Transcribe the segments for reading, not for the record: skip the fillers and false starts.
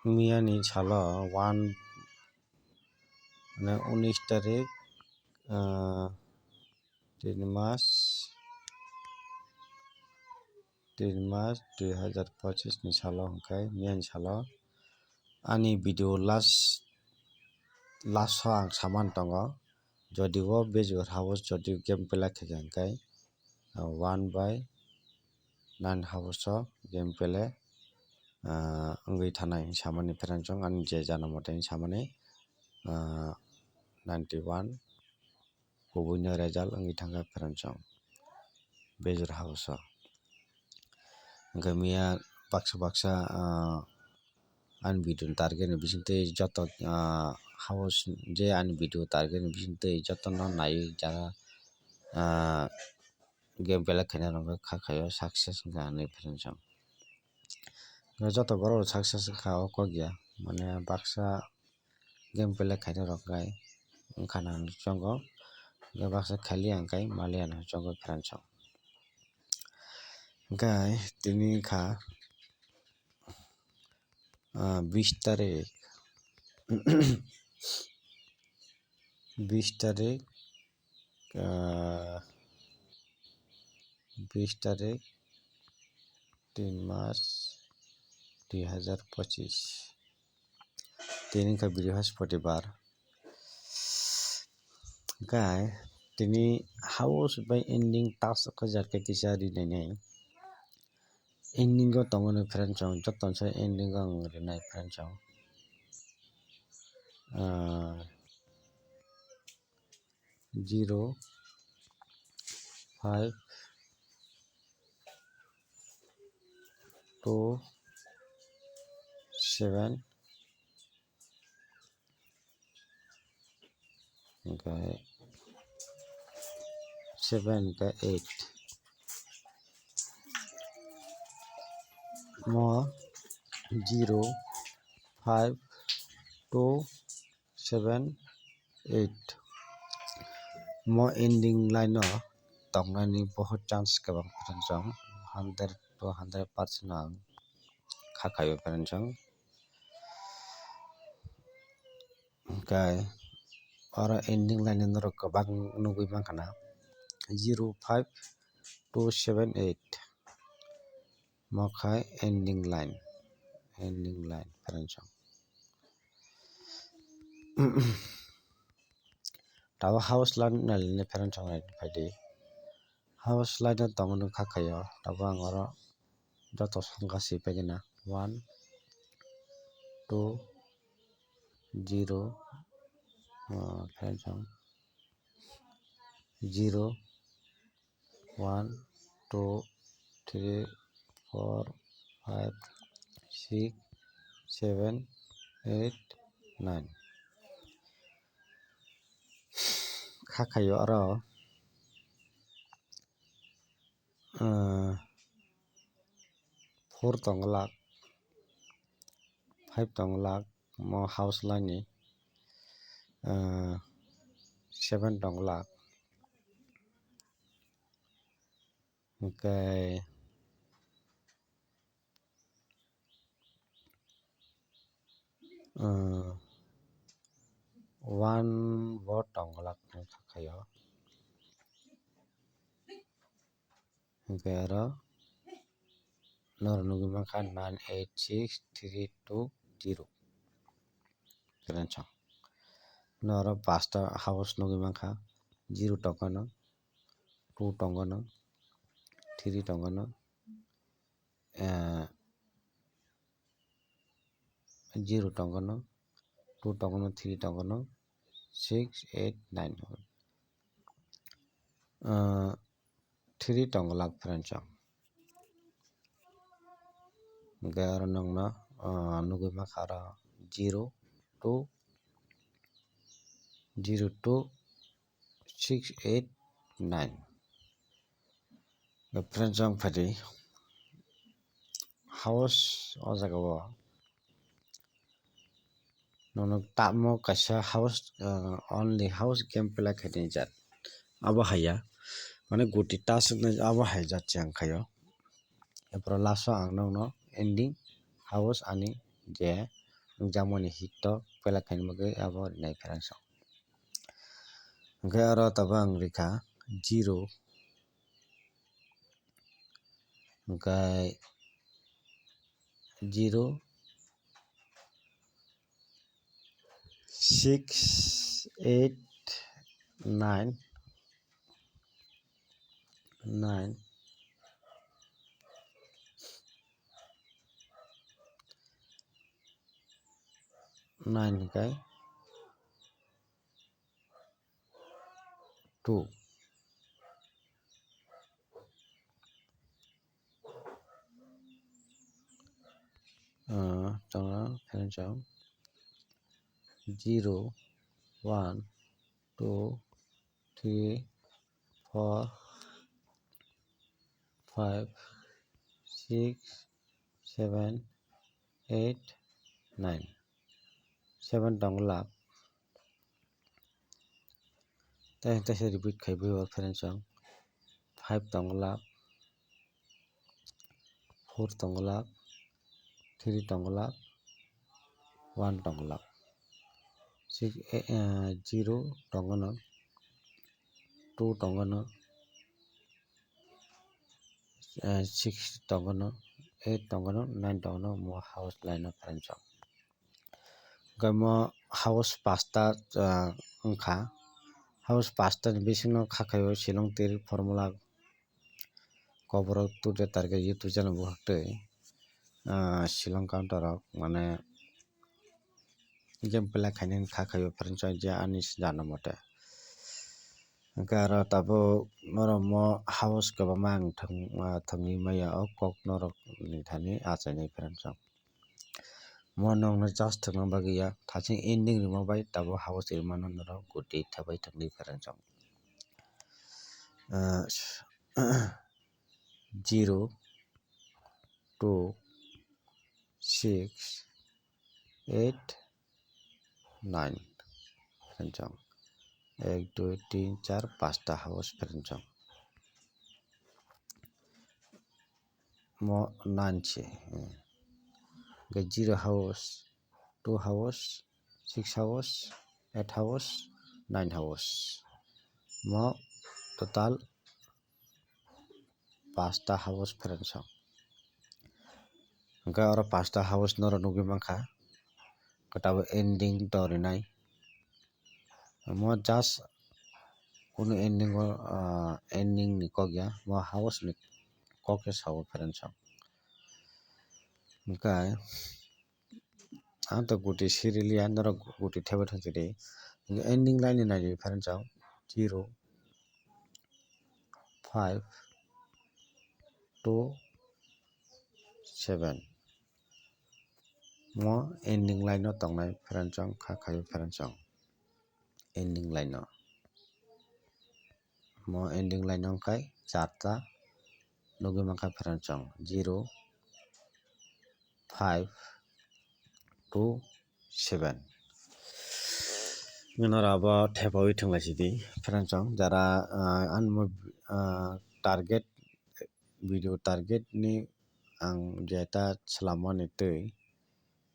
मियानि सालो 19 तारिख 3 मास 2025 ni salo hingkai miyani salo ani video last ang saman tongo jodi o bejor house jodi game play khaika hingkai 1/9 house o game play wngwi thanai samani pheranchong ani je jana mate samani 91 kubui ni result wngwi thangkha pheranchong bejor house o hingke miya baksa ani video ni target ni bisingtwi joto house je ani video target ni bisingtwi joto no naiwi jaga game play khainai rok kha khaio success wngkha hinui pheranchong joto borok rok success wngkha o kokya mane baksa game play khainai rok khai wngkha na chongo baksa khailia hingkai maliya no chongo pheranchong hingkai tini wngkha 20 tarik 3 mass 2025 tini wngkha brihaspatibar hingkai tini house bai ending task khakjak kisa rinainai ending o tongmani pheranchong joto ni sai ending o ang rinai pheranchong 0 5 2 7 hingkai 7 hingkai 8 mo 0 5 2 7 8 mo ending line o tongnani bahut chance kwbang pheranchong 100 to 100% ang kha khaio pheranchong hingkai oro ending line ni norok kwbang nugui mangkha na 0 5 2 7 8 mo khai ending line pheranchong tabo house line nailai pheranchong naitongkha house line o tongmani kha khaio tabo ang oro joto songkha sipai gana 1 2 0 pheranchong 0 1 2 3 4 5 6 7 8 9 kha khaio oro 4 tonglak 5 tonglak mo house line ni 7 tonglak hingkai 1 bo tonglak kha khaio hingkai oro noro nugui mankha 986320 pheranchong noro 5 ta house nugui mankha 0 tongo no 2 tongo no 3 tongo no 0 tongo no 2 tongo no 3 tongo no 6 8 9 3 tonglak pheranchong hingkai oro nongno nugui mankha oro 0 2 6 8 9 pheranchong phaitwi house o jagao nono tamo kaisa house only house game play khainai jaat abo haiya mane goti task abo haijak chang khaio Epro laso ang no ending house ani je jamoni hito pela kain mage abo nai ferang song. Hingke aro tabang rika 0 hingkai 0 6 8 9 9 9 hingkai 2 tongo ferang song 0 1 2 3 4 5 6 7 8 9 7 tong lap ta se repeat khai bo ferang song 5 tong lap 4 tong lap 3 tong lap 1 tong lap 0 tong no 2 tong no 6 tong no 8 tong no 9 tong no mo house line no ferang song gamo house pasta ongkha house pasta ni bisingo khakayo silong tir formula koborok tute tarke youtube channel bo haktoi silong counter rok mane game play khainani khakayo ferang song je ani jana mote hingke aro tabo norok mo house kwbangma ang thangui maya o kok norok ni thani achainai ferang song mo nog no just thangna bagui ya thasing ending rima bai tabo house rima no norok goti thabai thangni ferang song 0 2 6 8 9 ferang song 1 2 3 4 5 house ferang song mo 9 che 0 house 2 house 6 house 8 house 9 house mo total 5 house ferang song hingke aro 5 house norok nugui mankha tabo ending torinai mo just kono ending o ending ni kok ya mo house ni kok ke sao ferang song hingkai ang to goti serially norok goti thaibai thangchide ending line ni naidi ferang song 0 5 2 7 mo ending line no tongnai ferang song khakayo ferang song ending line no mo ending line no khai 4 ta nugui mankha ferang song 0 5 2 7 nora abo thepawi thanglaisidi ferang song jara ani target video target ni ang jeta salamani tui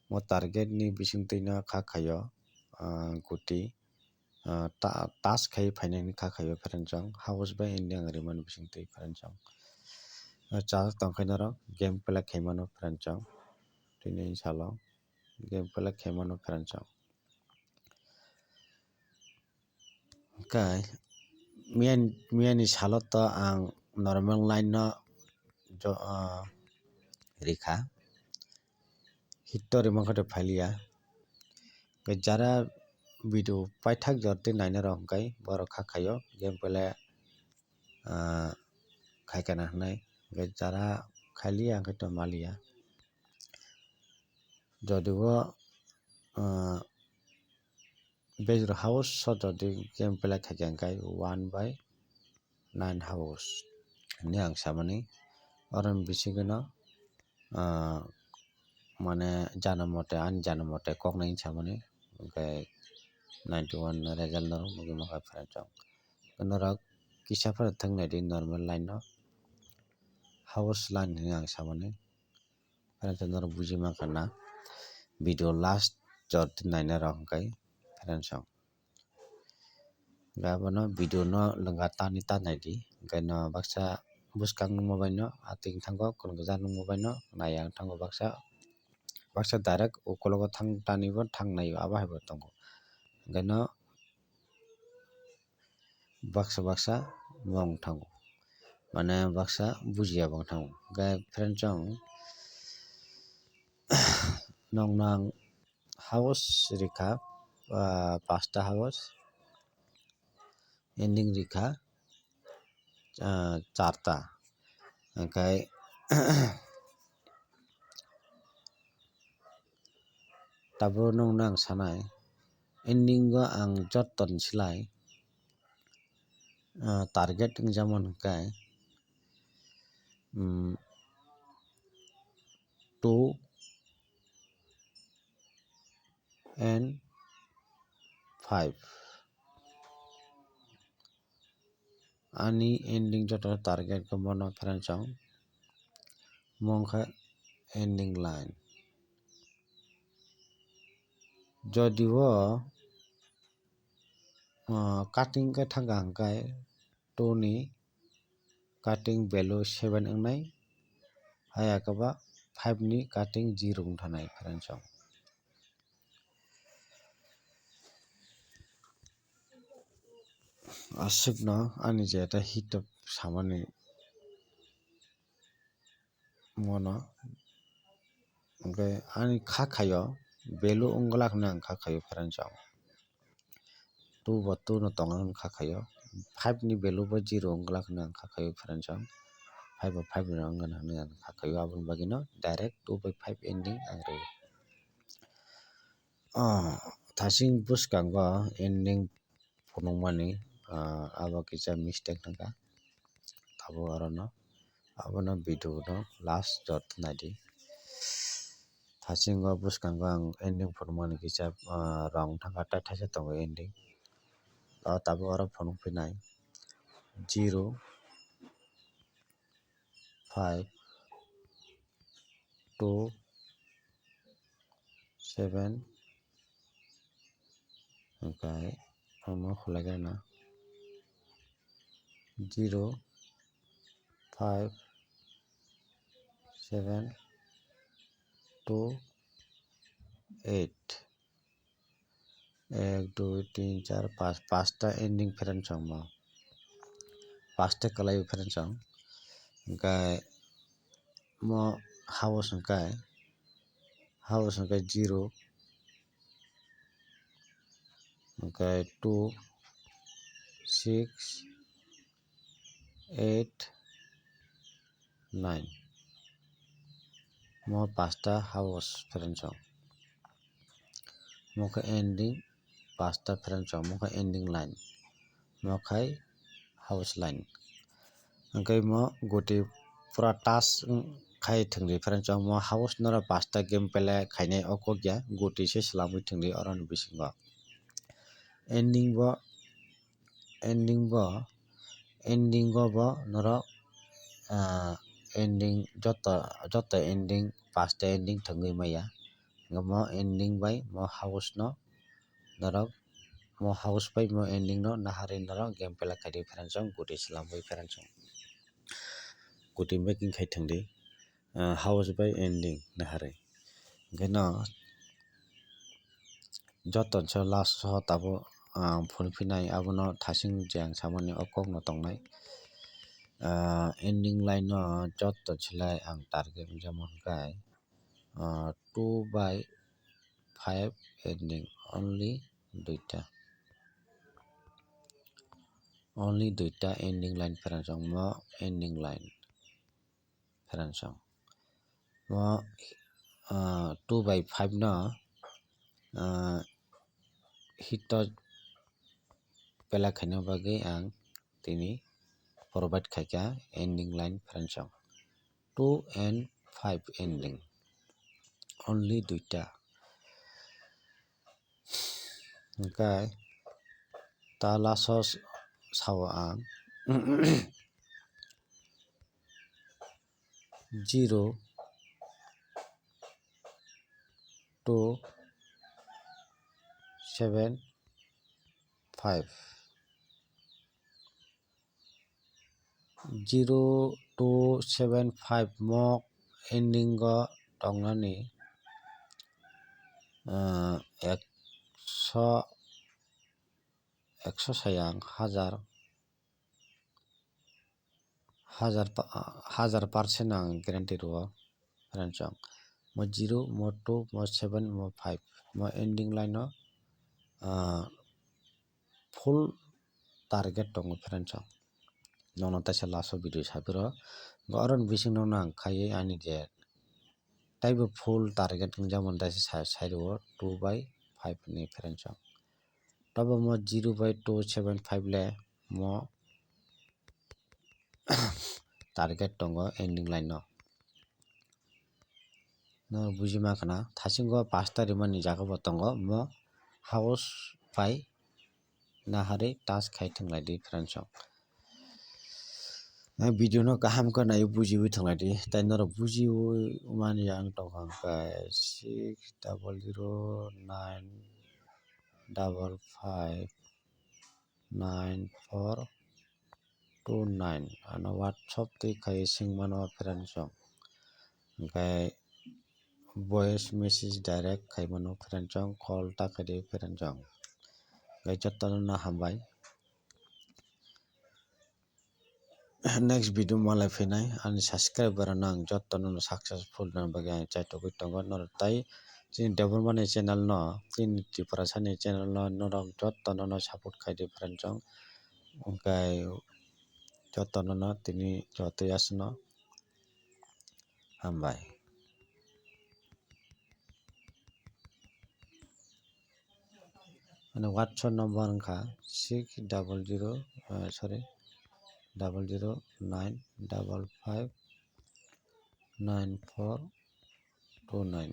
mo target ni bisingtwi no khakayo goti task khai phainani khakayo ferang song house bai ending ang rimani bisingtwi ferang song chal tongkhai norok game play khaimano ferang song tini salo game play khaimano ferang song hingkai miyani salo to ang normal line no rikha hito rima khato phailiya jara video paithak jorti naina rok hingkai borok khakayo game play khaikana hnai jara khailiya hingke to maliya jodi o bejor house o jodi game play khaikha hingkai 1/9 house hinui ang samani oro ni bisingo no mane jana mote ani jana mote koknai wngka samani hingkai 91 result norok nugui mankha ferang song norok kisaforo thangnaidi normal line no house line ni ang samani parang nor buji makana video last jot naina rok kai parang gabano video no lengga tani tanai di gaino baksa buskang no mobile no ating thango kon gajak no mobile no nayang thango baksa direct ukologo thang tani bo thang nayo aba haibo tongo gaino baksa mong thango mane baksa bujiya bong thango ga friend chong nong house rika pasta house ending rika charta angkai tabo nang sanai ending go ang joton silai target যেমন kai 2 and 5 ani ending joto target ko mono friend chong mongkha ending line jodiwo cutting ke thanga hangkai 2 ni cutting value 7 ongnai haya kaba 5 ni cutting 0 ongthanai friend chong asukno ani je eta hitop samani mono angkai ani khakhayo value onglak nang khakhayo friend chong 2 bo 2 no tongang khakhayo 5 ni value bo 0 onglak nang khakhayo friend chong 5 bo 5 no ngan nang khakhayo aboni bagino direct 2/5 ending ang reo thasing buskango ending phunukmani abo kisa mistake nangka tabo arono abono video no last jot naidi thasingo buskango ang ending phunukmani kisa rong thangka taithaisa tongo ending tabo aro phunukphinai 0 5 2 7 angkai omo khulaikai na 0 5 7 2 8 1 2 3 4 5 5টা ending friend chong mo 5টা kalai friend chong angkai mo house angkai 0 angkai 2 6 8 9 mo 5টা house friend chong mo ending 5টা friend chong mo ending line mo khai house line angkai mo goti pura task khai thangri friend chong mo house nora 5টা game pele khainai okokya goti se slamoi thangri oroni bisingo ending bo norok ending joto ending 5টা ending thangui maya mo ending bai mo house no norok mo house bai mo ending no nahari norok game pela khaidi friend chong goti slamoi friend chong goti making khai thangri house bai ending nahari hingke no joton so last so tabo phunukphinai abono thasing je ang samani okok no tongnai ending line no joto silai ang target jemon kai 2/5 ending only duita ending line friend chong mo ending line friend chong mo 2/5 no hito pela khaina bagui ang tini provide khaika ending line friend chong 2 and 5 ending only duita angkai ta laso sao ang 0 2 7 5 0 2 7 5 mok ending go tongnani 100 sayang হাজার% ang guarantee ro perancong mo 0 mo 2 mo 7 mo 5 mo ending line no full target tongo perancong nono taisa last video sabiro goron bising no nang khai ani je taibo full target jamon taisa sairo 2/5 ni perancong tabo mo 0/275 le mo target tongo ending line no bujima kana thasingo 5 ta rimani jaga bo tongo mo house pai nahari task khai thanglai di perancong video no kaham ka nai bujiwi thanglai di tai noro bujiwi mani ang tongkang kai 6009559429 ano whatsapp ti kai singmano perancong kai voice message direct kai mano perancong call ta kai di perancong kai jotono na hambai next video malai phainai ani subscriber nang jotono successful na bagi ang chaitogoi tongo noro tai chini development ni channel no chini Tripura ni channel no norok jotono no support khai di perancong kai jotono no tini jotoi asno hambai ani whatsapp number wngkha 6009559429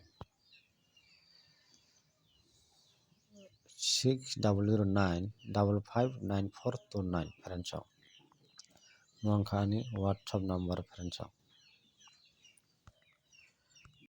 6009559429 perancong mo wngkha ani whatsapp number perancong